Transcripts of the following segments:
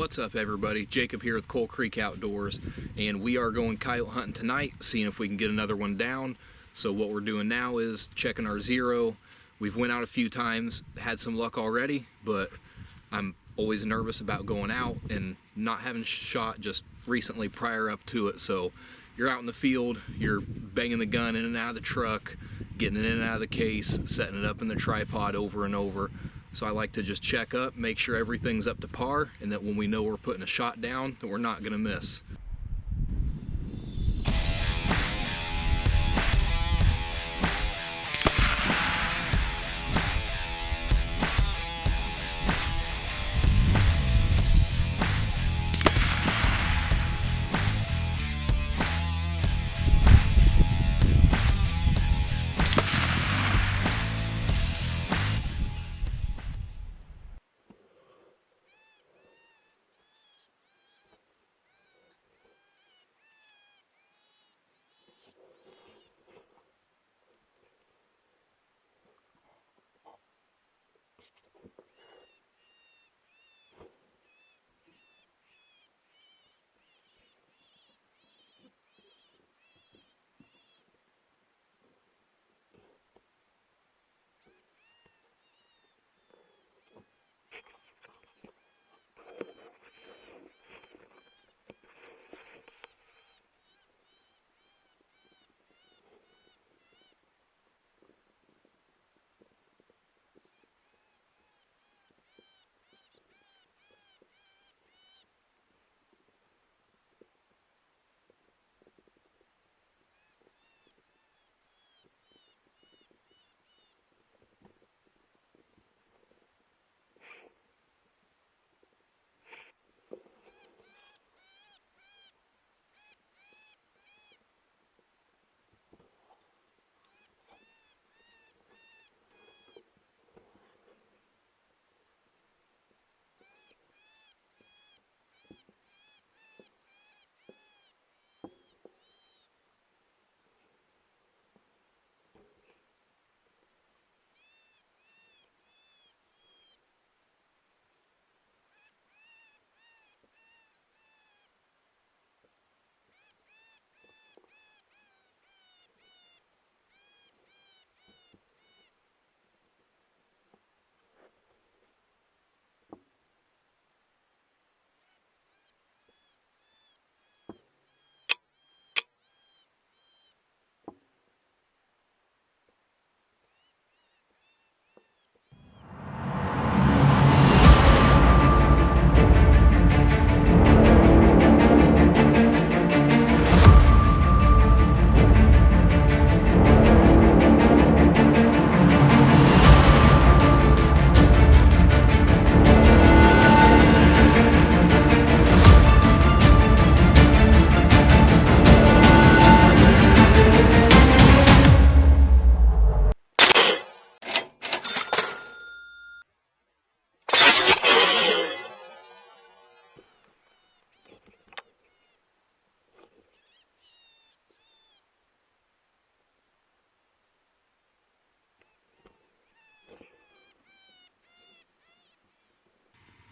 What's up, everybody? Jacob here with Coal Creek Outdoors, and we are going coyote hunting tonight, seeing if we can get another one down. So what we're doing now is checking our zero. We've went out a few times, had some luck already, but I'm always nervous about going out and not having shot just recently prior up to it. So you're out in the field, you're banging the gun in and out of the truck, getting it in and out of the case, setting it up in the tripod over and over. So I like to just check up, make sure everything's up to par, and that when we know we're putting a shot down, that we're not gonna miss.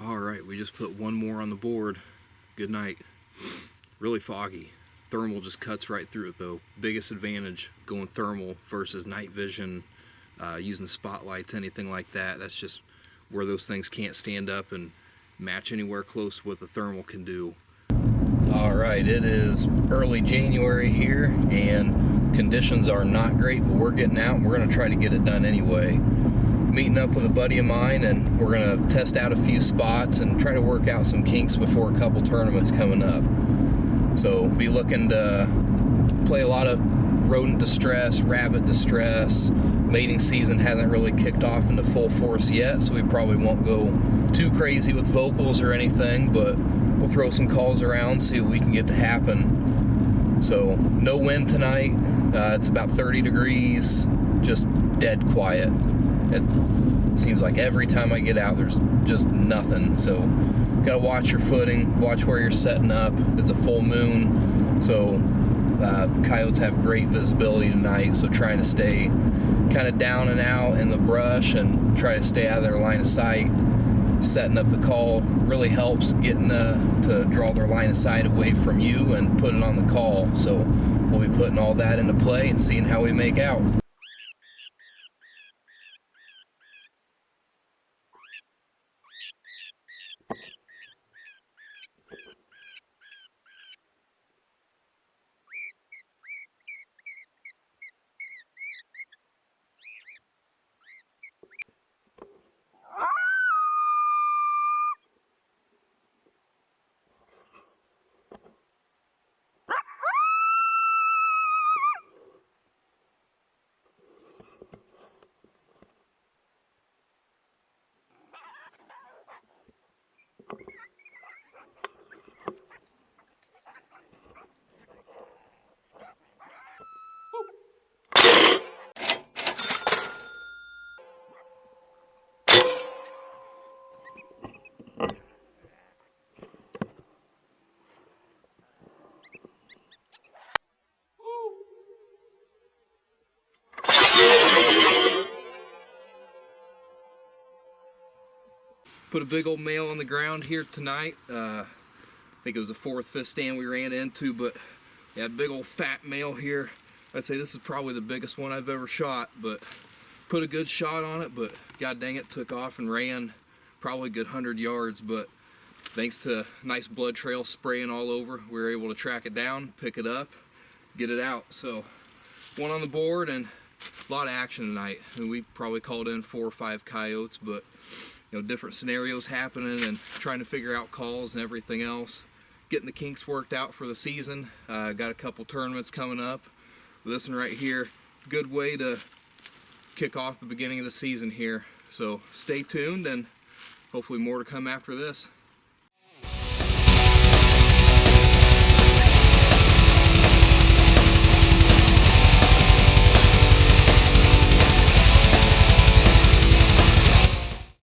All right, we just put one more on the board. Good night. Really foggy. Thermal just cuts right through it though. Biggest advantage going thermal versus night vision, using spotlights, anything like that. That's just where those things can't stand up and match anywhere close to what the thermal can do. All right, it is early January here and conditions are not great, but we're getting out and we're gonna try to get it done anyway. Meeting up with a buddy of mine, and we're gonna test out a few spots and try to work out some kinks before a couple tournaments coming up. So be looking to play a lot of rodent distress, rabbit distress. Mating season hasn't really kicked off into full force yet, so we probably won't go too crazy with vocals or anything, but we'll throw some calls around, see what we can get to happen. So no wind tonight. It's about 30 degrees, just dead quiet. It seems like every time I get out there's just nothing, so gotta watch your footing, watch where you're setting up. It's a full moon, so coyotes have great visibility tonight, so trying to stay kind of down and out in the brush and try to stay out of their line of sight. setting up the call really helps getting to draw their line of sight away from you and put it on the call. So we'll be putting all that into play and seeing how we make out. Put a big old male on the ground here tonight. I think it was the 4th, 5th stand we ran into, but yeah, big old fat male here. I'd say this is probably the biggest one I've ever shot, but put a good shot on it, but god dang it, took off and ran probably a good 100 yards, but thanks to nice blood trail spraying all over, we were able to track it down, pick it up, get it out. So one on the board and a lot of action tonight. I mean, we probably called in 4 or 5 coyotes, but you know, different scenarios happening and trying to figure out calls and everything else. Getting the kinks worked out for the season. Got a couple tournaments coming up. This one right here, good way to kick off the beginning of the season here. So stay tuned and hopefully more to come after this.